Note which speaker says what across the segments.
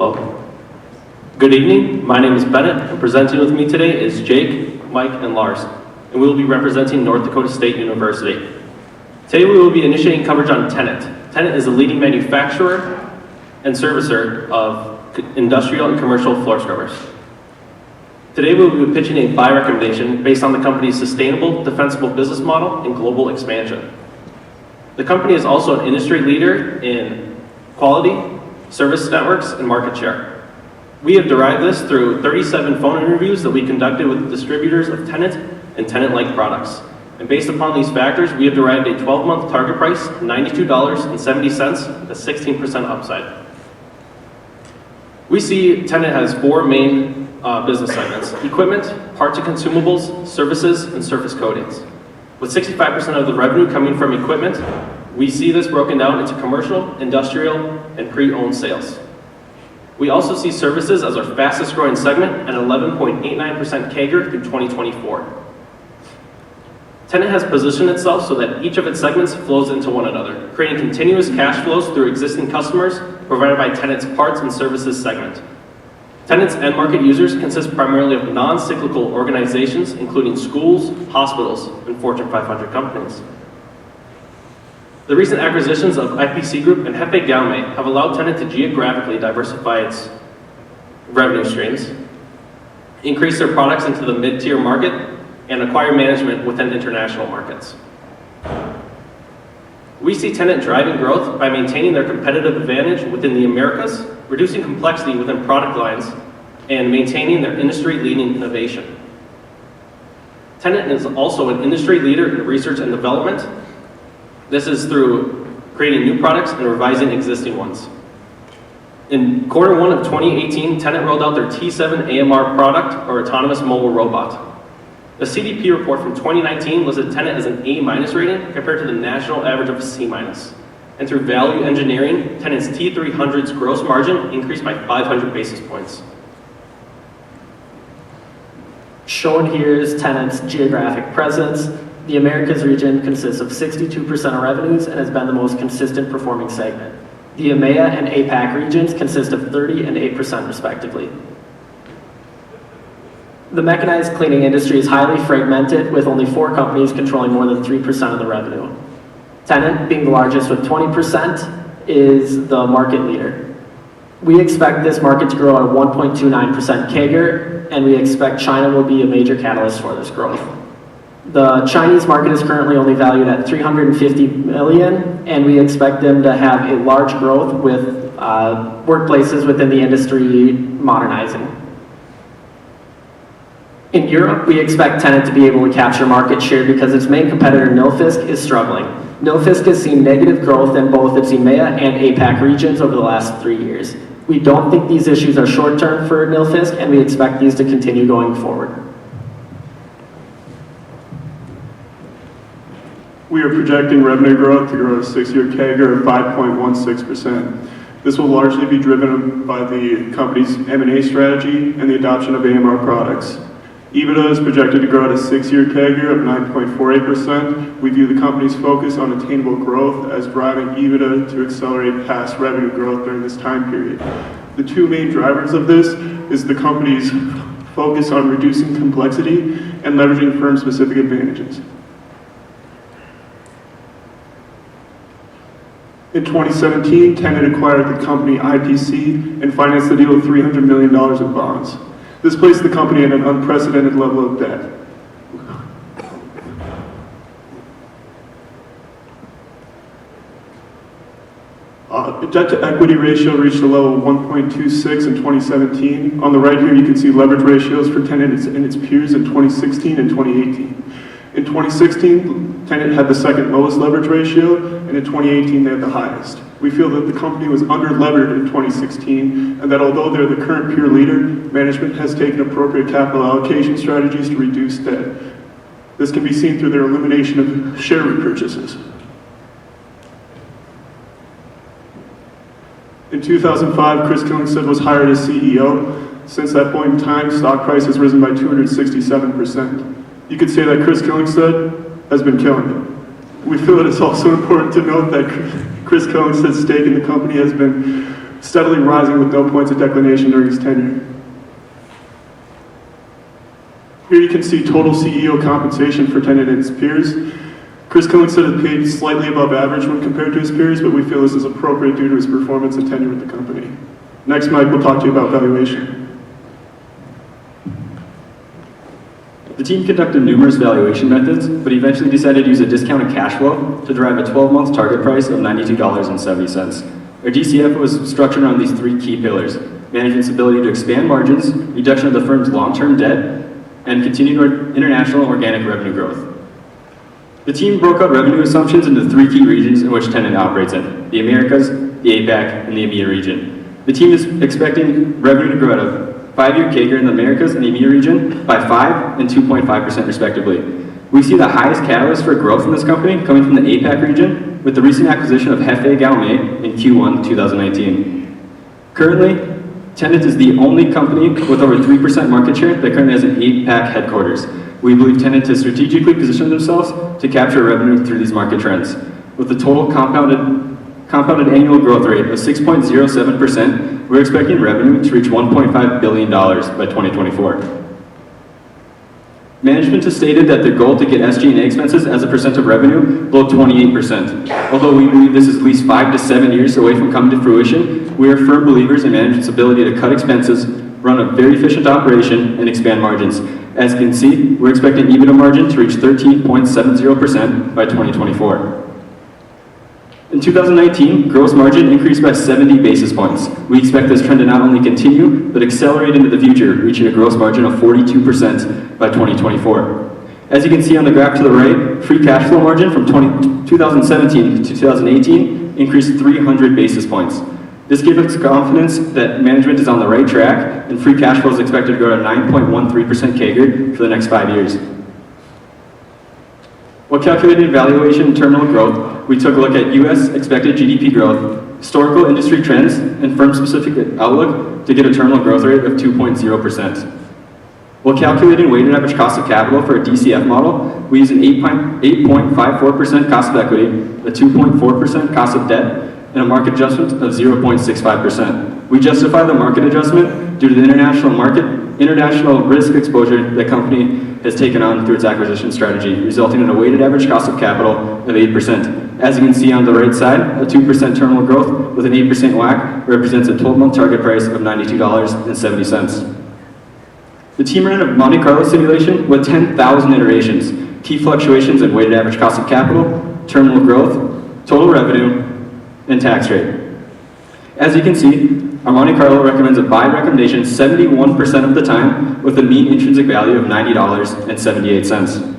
Speaker 1: Hello. Good evening. My name is Bennett, and presenting with me today is Jake, Mike, and Lars, and we will be representing North Dakota State University. Today we will be initiating coverage on Tenant. Tenant is a leading manufacturer and servicer of industrial and commercial floor scrubbers. Today we will be pitching a buy recommendation based on the company's sustainable, defensible business model and global expansion. The company is also an industry leader in quality, service networks, and market share. We have derived this through 37 phone interviews that we conducted with distributors of Tenant and Tenant-like products. And based upon these factors, we have derived a 12-month target price of $92.70 with a 16% upside. We see Tenant has four main business segments: equipment, parts and consumables, services, and surface coatings. With 65% of the revenue coming from equipment, we see this broken down into commercial, industrial, and pre-owned sales. We also see services as our fastest growing segment at 11.89% CAGR through 2024. Tenant has positioned itself so that each of its segments flows into one another, creating continuous cash flows through existing customers provided by Tenant's parts and services segment. Tenant's end market users consist primarily of non-cyclical organizations, including schools, hospitals, and Fortune 500 companies. The recent acquisitions of IPC Group and Hefe Gaume have allowed Tenant to geographically diversify its revenue streams, increase their products into the mid-tier market, and acquire management within international markets. We see Tenant driving growth by maintaining their competitive advantage within the Americas, reducing complexity within product lines, and maintaining their industry-leading innovation. Tenant is also an industry leader in research and development. This is through creating new products and revising existing ones. In Q1 of 2018, Tenant rolled out their T7 AMR product, or autonomous mobile robot. The CDP report from 2019 listed Tenant as an A- rating compared to the national average of C-. And through value engineering, Tenant's T300's gross margin increased by 500 basis points.
Speaker 2: Shown here is Tenant's geographic presence. The Americas region consists of 62% of revenues and has been the most consistent performing segment. The EMEA and APAC regions consist of 30% and 8% respectively. The mechanized cleaning industry is highly fragmented, with only 4 companies controlling more than 3% of the revenue. Tenant, being the largest with 20%, is the market leader. We expect this market to grow at a 1.29% CAGR, and we expect China will be a major catalyst for this growth. The Chinese market is currently only valued at $350 million, and we expect them to have a large growth with workplaces within the industry modernizing. In Europe, we expect Tenant to be able to capture market share because its main competitor, Nilfisk, is struggling. Nilfisk has seen negative growth in both its EMEA and APAC regions over the last 3 years. We don't think these issues are short-term for Nilfisk, and we expect these to continue going forward.
Speaker 3: We are projecting revenue growth to grow at a 6-year CAGR of 5.16%. This will largely be driven by the company's M&A strategy and the adoption of AMR products. EBITDA is projected to grow at a 6-year CAGR of 9.48%. We view the company's focus on attainable growth as driving EBITDA to accelerate past revenue growth during this time period. The 2 main drivers of this is the company's focus on reducing complexity and leveraging firm-specific advantages. In 2017, Tenant acquired the company IPC and financed the deal with $300 million in bonds. This placed the company at an unprecedented level of debt. The debt-to-equity ratio reached a level of 1.26 in 2017. On the right here, you can see leverage ratios for Tenant and its peers in 2016 and 2018. In 2016, Tenant had the second lowest leverage ratio, and in 2018, they had the highest. We feel that the company was under-levered in 2016, and that although they're the current peer leader, management has taken appropriate capital allocation strategies to reduce debt. This can be seen through their elimination of share repurchases. In 2005, Chris Killingstead was hired as CEO. Since that point in time, stock price has risen by 267%. You could say that Chris Killingstead has been killing it. We feel it is also important to note that Chris Killingstead's stake in the company has been steadily rising with no points of declination during his tenure. Here you can see total CEO compensation for Tenant and his peers. Chris Killingstead is paid slightly above average when compared to his peers, but we feel this is appropriate due to his performance and tenure with the company. Next, Mike will talk to you about valuation.
Speaker 4: The team conducted numerous valuation methods, but eventually decided to use a discounted cash flow to derive a 12-month target price of $92.70. Our DCF was structured around these three key pillars: management's ability to expand margins, reduction of the firm's long-term debt, and continued international organic revenue growth. The team broke out revenue assumptions into three key regions in which Tenant operates in: the Americas, the APAC, and the EMEA region. The team is expecting revenue to grow at a 5-year CAGR in the Americas and EMEA region by 5% and 2.5% respectively. We see the highest catalyst for growth in this company coming from the APAC region with the recent acquisition of CFA Galme in Q1 2019. Currently, Tenant is the only company with over 3% market share that currently has an APAC headquarters. We believe Tenant has strategically positioned themselves to capture revenue through these market trends. With a total compounded annual growth rate of 6.07%, we're expecting revenue to reach $1.5 billion by 2024. Management has stated that their goal to get SG&A expenses as a percent of revenue below 28%. Although we believe this is at least 5 to 7 years away from coming to fruition, we are firm believers in management's ability to cut expenses, run a very efficient operation, and expand margins. As you can see, we're expecting EBITDA margin to reach 13.70% by 2024. In 2019, gross margin increased by 70 basis points. We expect this trend to not only continue, but accelerate into the future, reaching a gross margin of 42% by 2024. As you can see on the graph to the right, free cash flow margin from 2017 to 2018 increased 300 basis points. This gives us confidence that management is on the right track, and free cash flow is expected to grow at 9.13% CAGR for the next 5 years. While calculating valuation and terminal growth, we took a look at U.S. expected GDP growth, historical industry trends, and firm-specific outlook to get a terminal growth rate of 2.0%. While calculating weighted average cost of capital for a DCF model, we use an 8.54% cost of equity, a 2.4% cost of debt, and a market adjustment of 0.65%. We justify the market adjustment due to the international risk exposure the company has taken on through its acquisition strategy, resulting in a weighted average cost of capital of 8%. As you can see on the right side, a 2% terminal growth with an 8% WACC represents a 12-month target price of $92.70. The team ran a Monte Carlo simulation with 10,000 iterations, key fluctuations in weighted average cost of capital, terminal growth, total revenue, and tax rate. As you can see, our Monte Carlo recommends a buy recommendation 71% of the time with a mean intrinsic value of $90.78.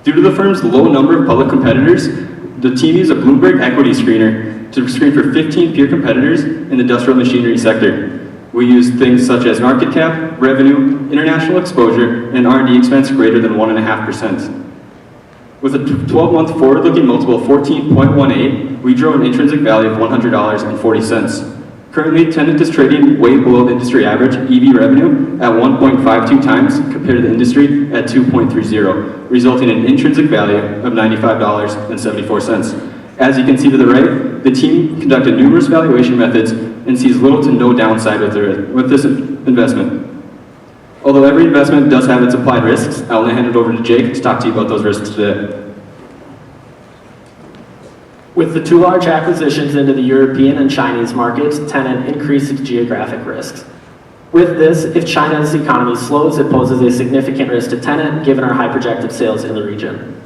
Speaker 4: Due to the firm's low number of public competitors, the team used a Bloomberg equity screener to screen for 15 peer competitors in the industrial machinery sector. We used things such as market cap, revenue, international exposure, and R&D expense greater than 1.5%. With a 12-month forward-looking multiple of 14.18, we drove an intrinsic value of $100.40. Currently, Tenant is trading way below the industry average EV revenue at 1.52 times compared to the industry at 2.30, resulting in an intrinsic value of $95.74. As you can see to the right, the team conducted numerous valuation methods and sees little to no downside with this investment. Although every investment does have its applied risks, I'll now hand it over to Jake to talk to you about those risks today.
Speaker 2: With the two large acquisitions into the European and Chinese markets, Tenant increased its geographic risks. With this, if China's economy slows, it poses a significant risk to Tenant, given our high projected sales in the region.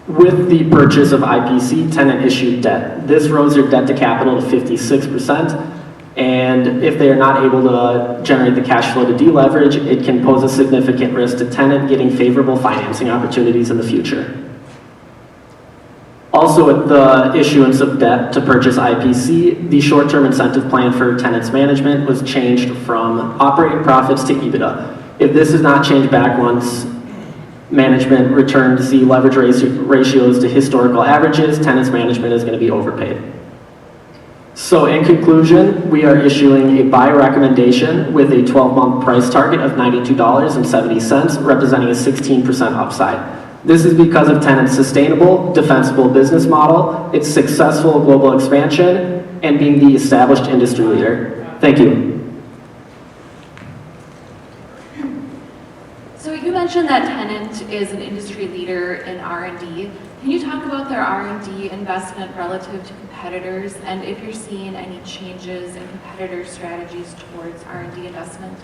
Speaker 2: With the purchase of IPC, Tenant issued debt. This rose their debt to capital to 56%. And if they are not able to generate the cash flow to deleverage, it can pose a significant risk to Tenant getting favorable financing opportunities in the future. Also, with the issuance of debt to purchase IPC, the short-term incentive plan for Tenant's management was changed from operating profits to EBITDA. If this is not changed back once management returns the leverage ratios to historical averages, Tenant's management is going to be overpaid. So in conclusion, we are issuing a buy recommendation with a 12-month price target of $92.70, representing a 16% upside. This is because of Tenant's sustainable, defensible business model, its successful global expansion, and being the established industry leader. Thank you.
Speaker 5: So you mentioned that Tenant is an industry leader in R&D. Can you talk about their R&D investment relative to competitors, and if you're seeing any changes in competitor strategies towards R&D investment?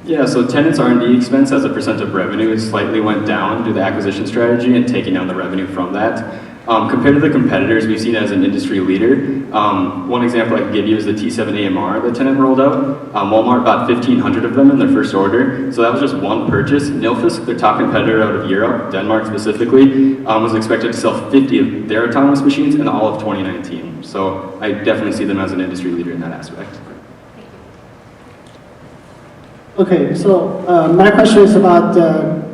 Speaker 4: Yeah, so Tenant's R&D expense as a percent of revenue slightly went down due to the acquisition strategy and taking down the revenue from that. Compared to the competitors, we've seen it as an industry leader. One example I can give you is the T7 AMR that Tenant rolled out. Walmart bought 1,500 of them in their first order, so that was just one purchase. Nilfisk, their top competitor out of Europe, Denmark specifically, was expected to sell 50 of their autonomous machines in all of 2019. So I definitely see them as an industry leader in that aspect.
Speaker 6: Okay, so my question is about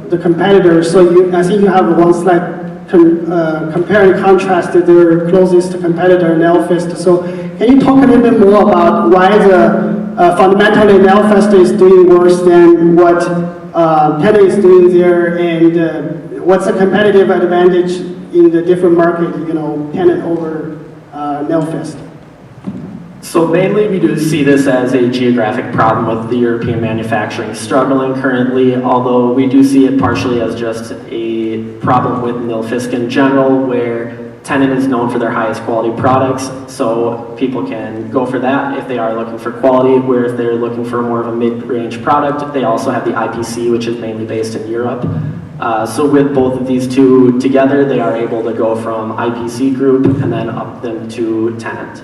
Speaker 6: the competitors. So I think you have one slide compare and contrast their closest competitor, Nilfisk. So can you talk a little bit more about why fundamentally Nilfisk is doing worse than what Tenant is doing there, and what's the competitive advantage in the different market, Tenant over Nilfisk?
Speaker 2: So mainly we do see this as a geographic problem with the European manufacturing struggling currently, although we do see it partially as just a problem with Nilfisk in general, where Tenant is known for their highest quality products, so people can go for that if they are looking for quality, where if they're looking for more of a mid-range product, they also have the IPC, which is mainly based in Europe. So with both of these two together, they are able to go from IPC group and then up them to Tenant.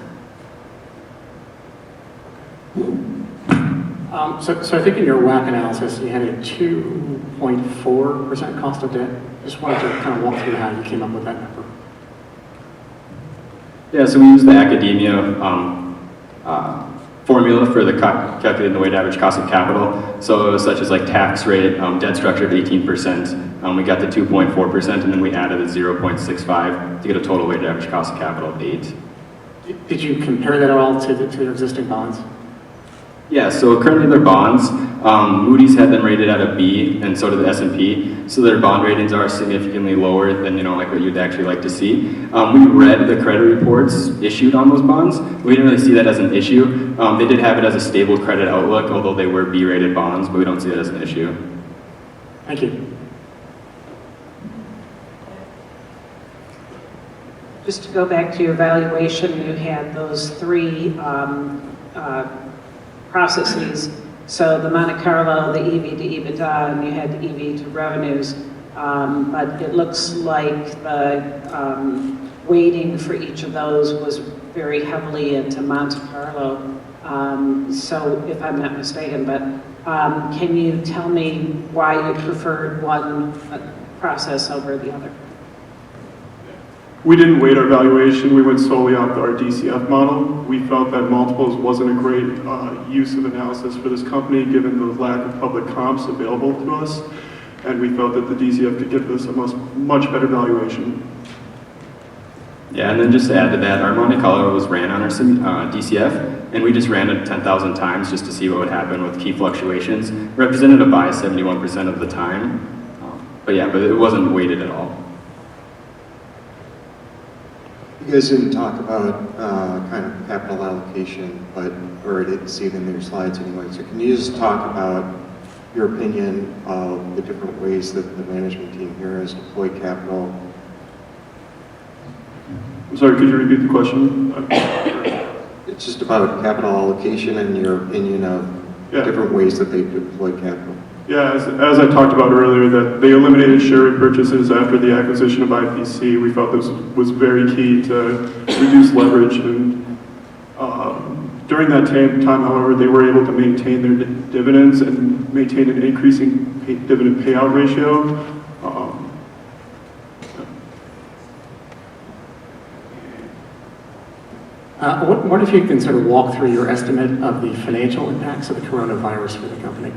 Speaker 7: So I think in your WACC analysis, you had a 2.4% cost of debt. Just wanted to kind of walk through how you came up with that number.
Speaker 4: Yeah, so we use the academia formula for the calculating the weighted average cost of capital. So such as like tax rate, debt structure of 18%. We got the 2.4%, and then we added a 0.65 to get a total weighted average cost of capital of 8.
Speaker 7: Did you compare that at all to their existing bonds?
Speaker 4: Yeah, so currently their bonds, Moody's had them rated at a B, and so did the S&P. So their bond ratings are significantly lower than like what you'd actually like to see. We read the credit reports issued on those bonds. We didn't really see that as an issue. They did have it as a stable credit outlook, although they were B-rated bonds, but we don't see it as an issue.
Speaker 7: Thank you.
Speaker 8: Just to go back to your valuation, you had those three processes. So the Monte Carlo, the EV to EBITDA, and you had the EV to revenues. But it looks like the weighting for each of those was very heavily into Monte Carlo. So if I'm not mistaken, but can you tell me why you preferred one process over the other?
Speaker 3: We didn't weight our valuation, we went solely off our DCF model. We felt that multiples wasn't a great use of analysis for this company given the lack of public comps available to us, and we felt that the DCF could give us a much better valuation.
Speaker 4: Yeah, and then just to add to that, our Monte Carlo was ran on our DCF, and we just ran it 10,000 times just to see what would happen with key fluctuations. Represented a buy 71% of the time, but it wasn't weighted at all.
Speaker 9: You guys didn't talk about kind of capital allocation, or I didn't see it in your slides anyway. So can you just talk about your opinion of the different ways that the management team here has deployed capital?
Speaker 3: I'm sorry, could you repeat the question?
Speaker 9: It's just about capital allocation and your opinion of different ways that they've deployed capital.
Speaker 3: Yeah, as I talked about earlier, that they eliminated share repurchases after the acquisition of IPC. We felt this was very key to reduce leverage, and during that time, however, they were able to maintain their dividends and maintain an increasing dividend payout ratio.
Speaker 7: What if you can sort of walk through your estimate of the financial impacts of the coronavirus for the company?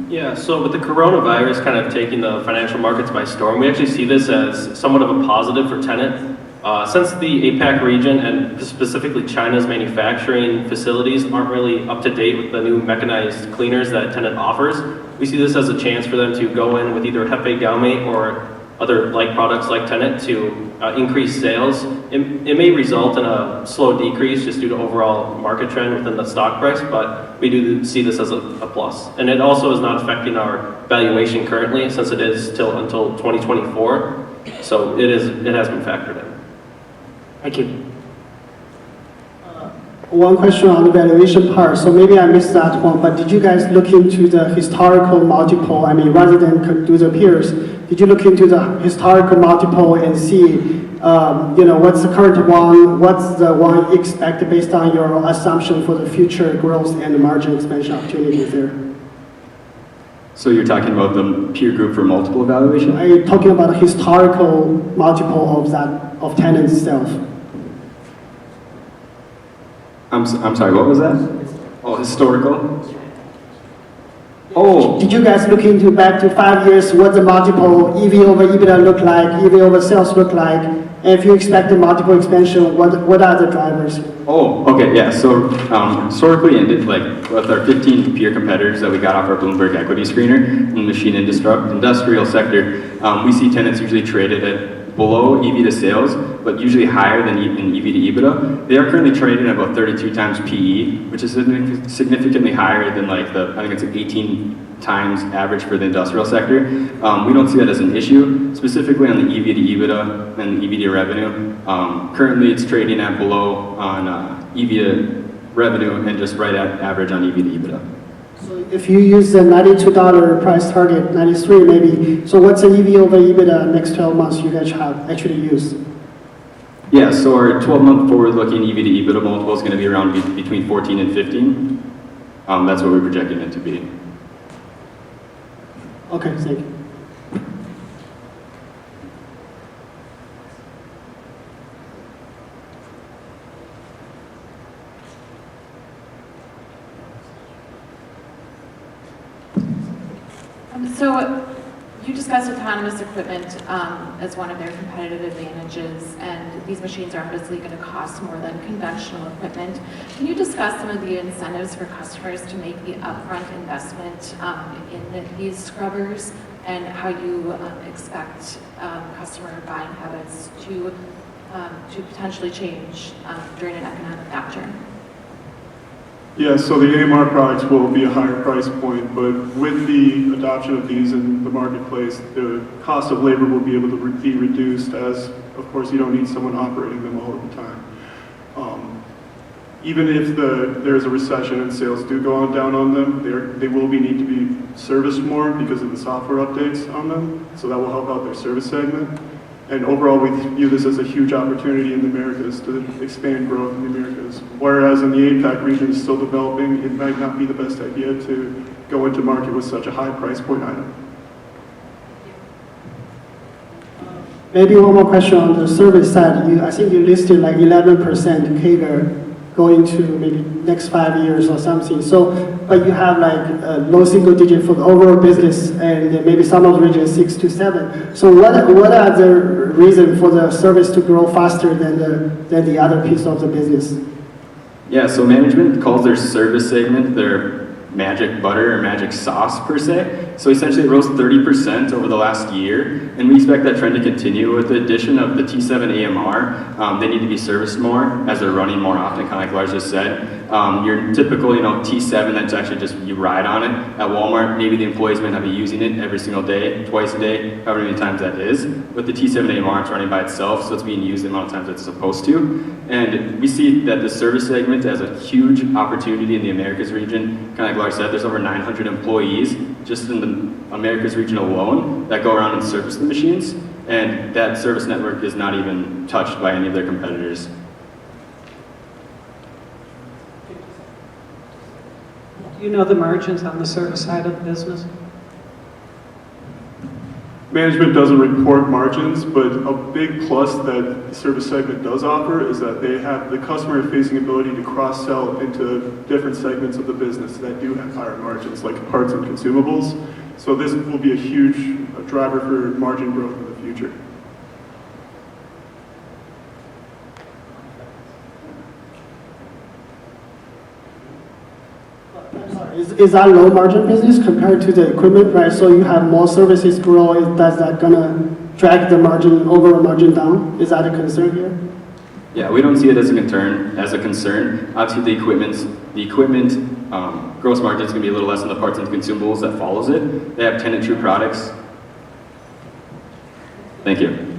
Speaker 1: Yeah, so with the coronavirus kind of taking the financial markets by storm, we actually see this as somewhat of a positive for Tenant. Since the APAC region and specifically China's manufacturing facilities aren't really up to date with the new mechanized cleaners that Tenant offers, we see this as a chance for them to go in with either Hefe Gaume or other like products like Tenant to increase sales. It may result in a slow decrease just due to overall market trend within the stock price, but we do see this as a plus. And it also is not affecting our valuation currently since it is until 2024. So it has been factored in.
Speaker 7: Thank you.
Speaker 6: One question on the valuation part. So maybe I missed that one, but did you guys look into the historical multiple? I mean, rather than do the peers, did you look into the historical multiple and see, what's the current one, what's the one expected based on your assumption for the future growth and the margin expansion opportunities there?
Speaker 4: So you're talking about the peer group for multiple evaluation?
Speaker 6: Are you talking about a historical multiple of Tenant itself?
Speaker 4: I'm sorry, what was that? Oh, historical? Oh,
Speaker 6: Did you guys look into back to 5 years, what the multiple EV over EBITDA look like, EV over sales look like, and if you expect the multiple expansion, what are the drivers?
Speaker 4: oh, okay, yeah. So historically, ended like with our 15 peer competitors that we got off our Bloomberg equity screener in the machine industrial sector, we see Tenants usually traded at below EV to sales, but usually higher than in EV to EBITDA. They are currently trading at about 32 times PE, which is significantly higher than like I think it's 18 times average for the industrial sector. We don't see that as an issue, specifically on the EV to EBITDA and EV to revenue. Currently it's trading at below on EV to revenue and just right at average on EV to EBITDA.
Speaker 6: So if you use the $92 price target, 93 maybe, so what's the EV over EBITDA next 12 months you guys have actually used?
Speaker 4: Yeah, so our 12-month forward-looking EV to EBITDA multiple is going to be around between 14 and 15. That's what we're projecting it to be.
Speaker 6: Okay, thank you.
Speaker 5: So you discussed autonomous equipment as one of their competitive advantages, and these machines are obviously going to cost more than conventional equipment. Can you discuss some of the incentives for customers to make the upfront investment in these scrubbers, and how you expect customer buying habits to potentially change during an economic downturn?
Speaker 3: Yeah, so the AMR products will be a higher price point, but with the adoption of these in the marketplace, the cost of labor will be able to be reduced as, of course, you don't need someone operating them all of the time. Even if there's a recession and sales do go down on them, they will need to be serviced more because of the software updates on them, so that will help out their service segment. And overall, we view this as a huge opportunity in the Americas to expand growth in the Americas. Whereas in the APAC region is still developing, it might not be the best idea to go into market with such a high price point item.
Speaker 6: Maybe one more question on the service side. I think you listed like 11% CAGR going to maybe next 5 years or something. So, but you have like low single digit for the overall business, and maybe some of the regions 6 to 7. So what are the reasons for the service to grow faster than the other piece of the business?
Speaker 4: Yeah, so management calls their service segment their magic butter or magic sauce per se. So essentially it rose 30% over the last year, and we expect that trend to continue with the addition of the T7 AMR. They need to be serviced more as they're running more often, kind of like Lars just said. Your typical, T7 that's actually just you ride on it. At Walmart, maybe the employees might not be using it every single day, twice a day, however many times that is. With the T7 AMR, it's running by itself, so it's being used the amount of times it's supposed to. And we see that the service segment has a huge opportunity in the Americas region. Kind of like Lars said, there's over 900 employees just in the Americas region alone that go around and service the machines, and that service network is not even touched by any of their competitors.
Speaker 8: Do you know the margins on the service side of the business?
Speaker 3: Management doesn't report margins, but a big plus that the service segment does offer is that they have the customer-facing ability to cross-sell into different segments of the business that do have higher margins, like parts and consumables. So this will be a huge driver for margin growth in the future.
Speaker 6: is that low margin business compared to the equipment, right? So you have more services grow, does that gonna drag the margin, overall margin down? Is that a concern here?
Speaker 4: Yeah, we don't see it as a concern. Obviously, the equipment gross margin is going to be a little less than the parts and consumables that follows it. They have tenant true products. Thank you.